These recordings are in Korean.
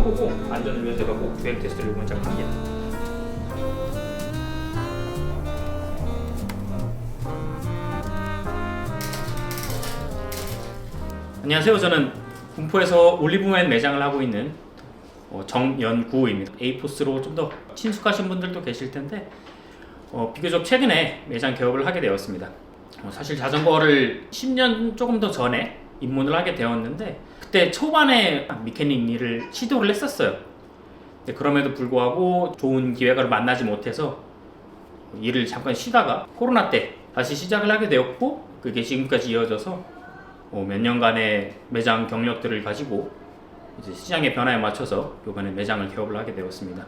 타보고 안전을 위해서 제가 꼭 주행 테스트를 먼저 합니다. 안녕하세요. 저는 군포에서 올리브맨 매장을 하고 있는 정연구입니다. 에이포스로 좀 더 친숙하신 분들도 계실 텐데 비교적 최근에 매장 개업을 하게 되었습니다. 사실 자전거를 10년 조금 더 전에 입문을 하게 되었는데 그때 초반에 미케닉 일을 시도를 했었어요. 그럼에도 불구하고 좋은 기회가 만나지 못해서 일을 잠깐 쉬다가 코로나 때 다시 시작을 하게 되었고, 그게 지금까지 이어져서 몇 년간의 매장 경력들을 가지고 이제 시장의 변화에 맞춰서 이번에 매장을 개업을 하게 되었습니다.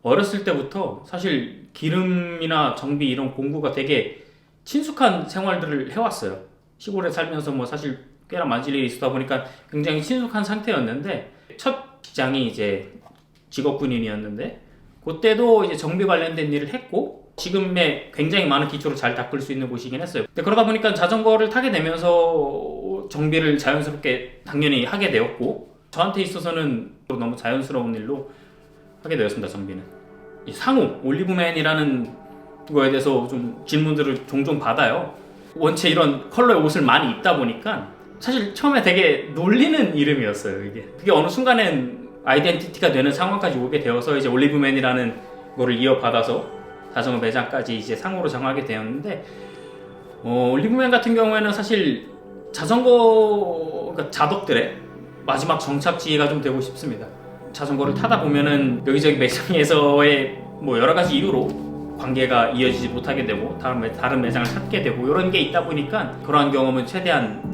어렸을 때부터 사실 기름이나 정비 이런 공구가 되게 친숙한 생활들을 해왔어요. 시골에 살면서 뭐 사실 꽤나 만질 일이 있다 보니까 굉장히 친숙한 상태였는데, 첫 직장이 이제 직업군인이었는데 그때도 이제 정비 관련된 일을 했고 지금의 굉장히 많은 기초를 잘 닦을 수 있는 곳이긴 했어요. 근데 그러다 보니까 자전거를 타게 되면서 정비를 자연스럽게 당연히 하게 되었고, 저한테 있어서는 너무 자연스러운 일로 하게 되었습니다. 정비는 이 상호 올리브맨이라는 거에 대해서 좀 질문들을 종종 받아요. 원체 이런 컬러의 옷을 많이 입다 보니까 사실 처음에 되게 놀리는 이름이었어요. 이게 그게 어느 순간엔 아이덴티티가 되는 상황까지 오게 되어서 이제 올리브맨이라는 거를 이어받아서 자전거 매장까지 이제 상호로 정하게 되었는데, 올리브맨 같은 경우에는 사실 자전거 그러니까 자덕들의 마지막 정착지가 좀 되고 싶습니다. 자전거를 타다 보면은 여기저기 매장에서의 뭐 여러 가지 이유로 관계가 이어지지 못하게 되고 다른 매장을 찾게 되고 이런 게 있다 보니까 그러한 경험은 최대한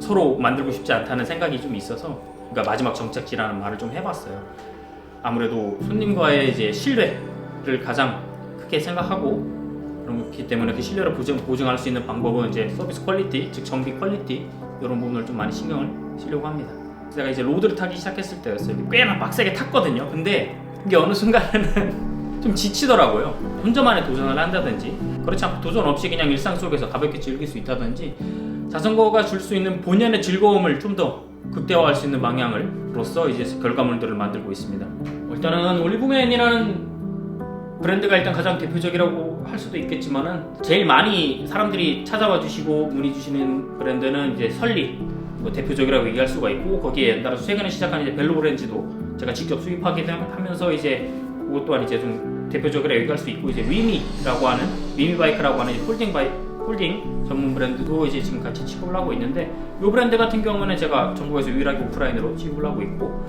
서로 만들고 싶지 않다는 생각이 좀 있어서, 그러니까 마지막 정착지라는 말을 좀 해봤어요. 아무래도 손님과의 이제 신뢰를 가장 크게 생각하고, 그렇기 때문에 그 신뢰를 보증할 수 있는 방법은 이제 서비스 퀄리티, 즉 정비 퀄리티 이런 부분을 좀 많이 신경을 쓰려고 합니다. 제가 이제 로드를 타기 시작했을 때였어요. 꽤나 빡세게 탔거든요. 근데 이게 어느 순간에는 좀 지치더라고요. 혼자만의 도전을 한다든지, 그렇지 않고 도전 없이 그냥 일상 속에서 가볍게 즐길 수 있다든지, 자전거가 줄 수 있는 본연의 즐거움을 좀 더 극대화할 수 있는 방향으로서 이제 결과물들을 만들고 있습니다. 일단은 올리브맨이라는 브랜드가 일단 가장 대표적이라고 할 수도 있겠지만은, 제일 많이 사람들이 찾아와 주시고 문의 주시는 브랜드는 이제 설리 대표적이라고 얘기할 수가 있고, 거기에 연달아서 최근에 시작한 이제 벨로 브랜즈도 제가 직접 수입하게 하면서 이제 그것 또한 이제 좀 대표적이라고 얘기할 수 있고, 이제 위미라고 하는 위미바이크라고 하는 폴딩 전문 브랜드도 이제 지금 같이 취급을 하고 있는데, 이 브랜드 같은 경우는 제가 전국에서 유일하게 오프라인으로 취급을 하고 있고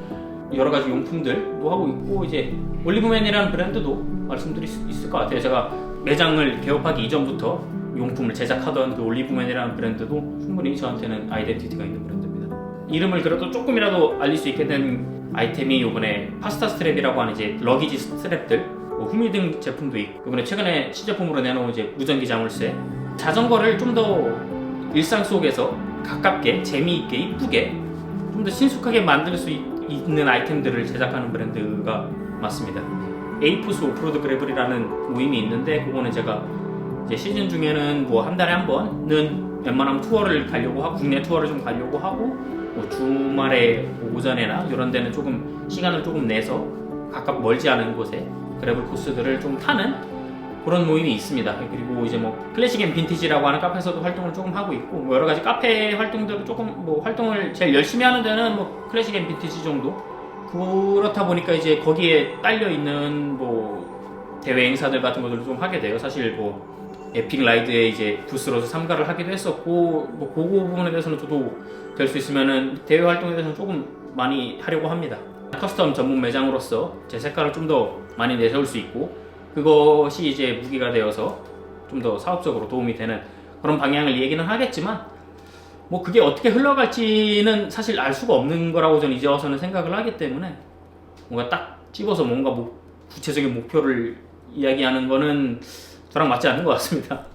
여러 가지 용품들도 하고 있고, 이제 올리브맨이라는 브랜드도 말씀드릴 수 있을 것 같아요. 제가 매장을 개업하기 이전부터 용품을 제작하던 그 올리브맨이라는 브랜드도 충분히 저한테는 아이덴티티가 있는 브랜드입니다. 이름을 그래도 조금이라도 알릴 수 있게 된 아이템이 이번에 파스타 스트랩이라고 하는 이제 러기지 스트랩들, 후미등 제품도 있고, 이번에 최근에 신제품으로 내놓은 이제 무전기 자물쇠, 자전거를 좀 더 일상 속에서 가깝게 재미있게 이쁘게 좀 더 친숙하게 만들 수 있는 아이템들을 제작하는 브랜드가 맞습니다. 에이포스 오프로드 그래블이라는 모임이 있는데, 그거는 제가 이제 시즌 중에는 뭐 한 달에 한 번은 웬만하면 투어를 가려고 하고, 국내 투어를 좀 가려고 하고, 뭐 주말에 오전에나 이런 데는 조금 시간을 조금 내서 멀지 않은 곳에 그래블 코스들을 좀 타는 그런 모임이 있습니다. 그리고 이제 뭐 클래식 앤 빈티지라고 하는 카페에서도 활동을 조금 하고 있고, 뭐 여러 가지 카페 활동들을 조금 뭐 활동을 제일 열심히 하는 데는 뭐 클래식 앤 빈티지 정도. 그렇다 보니까 이제 거기에 딸려 있는 뭐 대회 행사들 같은 것들을 좀 하게 돼요. 사실 뭐 에픽 라이드에 이제 부스로서 참가를 하기도 했었고, 뭐 그거 부분에 대해서는 저도 될 수 있으면은 대회 활동에 대해서는 조금 많이 하려고 합니다. 커스텀 전문 매장으로서 제 색깔을 좀 더 많이 내세울 수 있고, 그것이 이제 무기가 되어서 좀 더 사업적으로 도움이 되는 그런 방향을 얘기는 하겠지만, 뭐 그게 어떻게 흘러갈지는 사실 알 수가 없는 거라고 저는 이제 와서는 생각을 하기 때문에, 뭔가 딱 집어서 뭔가 구체적인 목표를 이야기하는 거는 저랑 맞지 않는 것 같습니다.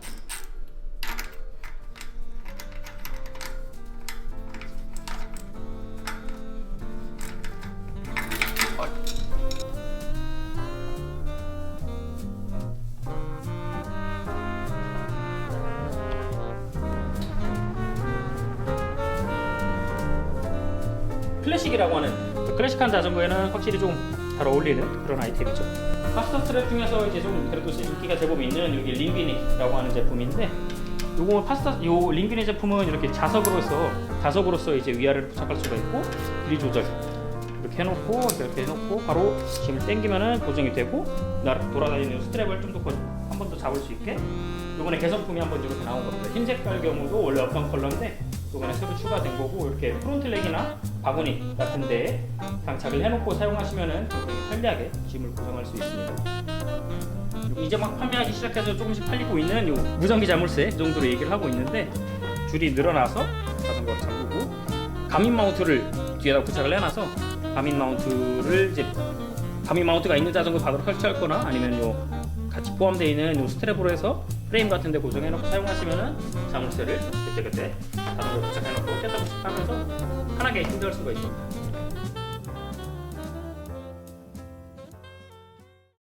클래식이라고 하는 클래식한 자전거에는 확실히 좀 잘 어울리는 그런 아이템이죠. 파스터 스트랩 중에서 이제 좀 그래도 인기가 제법 있는 여기 링비니라고 하는 제품인데, 요거 요 링비니 제품은 이렇게 자석으로서 이제 위아래를 부착할 수가 있고, 길이 조절 이렇게 해놓고 이렇게 해놓고 바로 짐을 당기면은 고정이 되고, 돌아다니는 스트랩을 좀 더 한 번 더 잡을 수 있게. 요번에 개선품이 한번 이렇게 나온 겁니다. 흰 색깔 경우도 원래 없던 컬러인데 요번에 새로 추가된 거고, 이렇게 프론트렉이나 바구니 같은 데에 장착을 해놓고 사용하시면은 굉장히 편리하게 짐을 고정할 수 있습니다. 이제 막 판매하기 시작해서 조금씩 팔리고 있는 요 무전기 자물쇠 정도로 얘기를 하고 있는데, 줄이 늘어나서 자전거를 잠그고 가민 마운트를 뒤에다 부착을 해놔서 가민 마운트가 있는 자전거 바로 설치할 거나, 아니면 요 같이 포함되어 있는 요 스트랩으로 해서 프레임 같은 데 고정해놓고 사용하시면은 자물쇠를 그때그때 자전거에 부착해놓고 뗐다 부착하면서 편하게 휴대할 수가 있습니다.